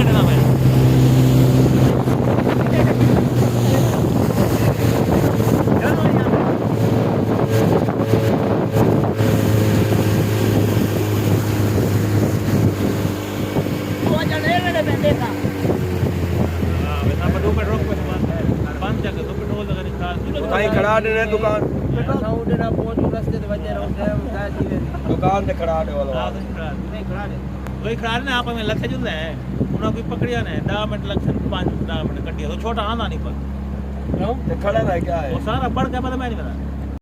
कटना मैं कहीं खड़ा दे दुकान दुकान से खड़ा दे वाला वही खड़ा ने आप में लखे जुंदा है उन्होंने कोई पकड़िया ने 10 मिनट लक्षण 5 10 मिनट कटिया तो छोटा आंदा नहीं पर खड़ा रह क्या है वो सारा बढ़ गया पता मैं नहीं पता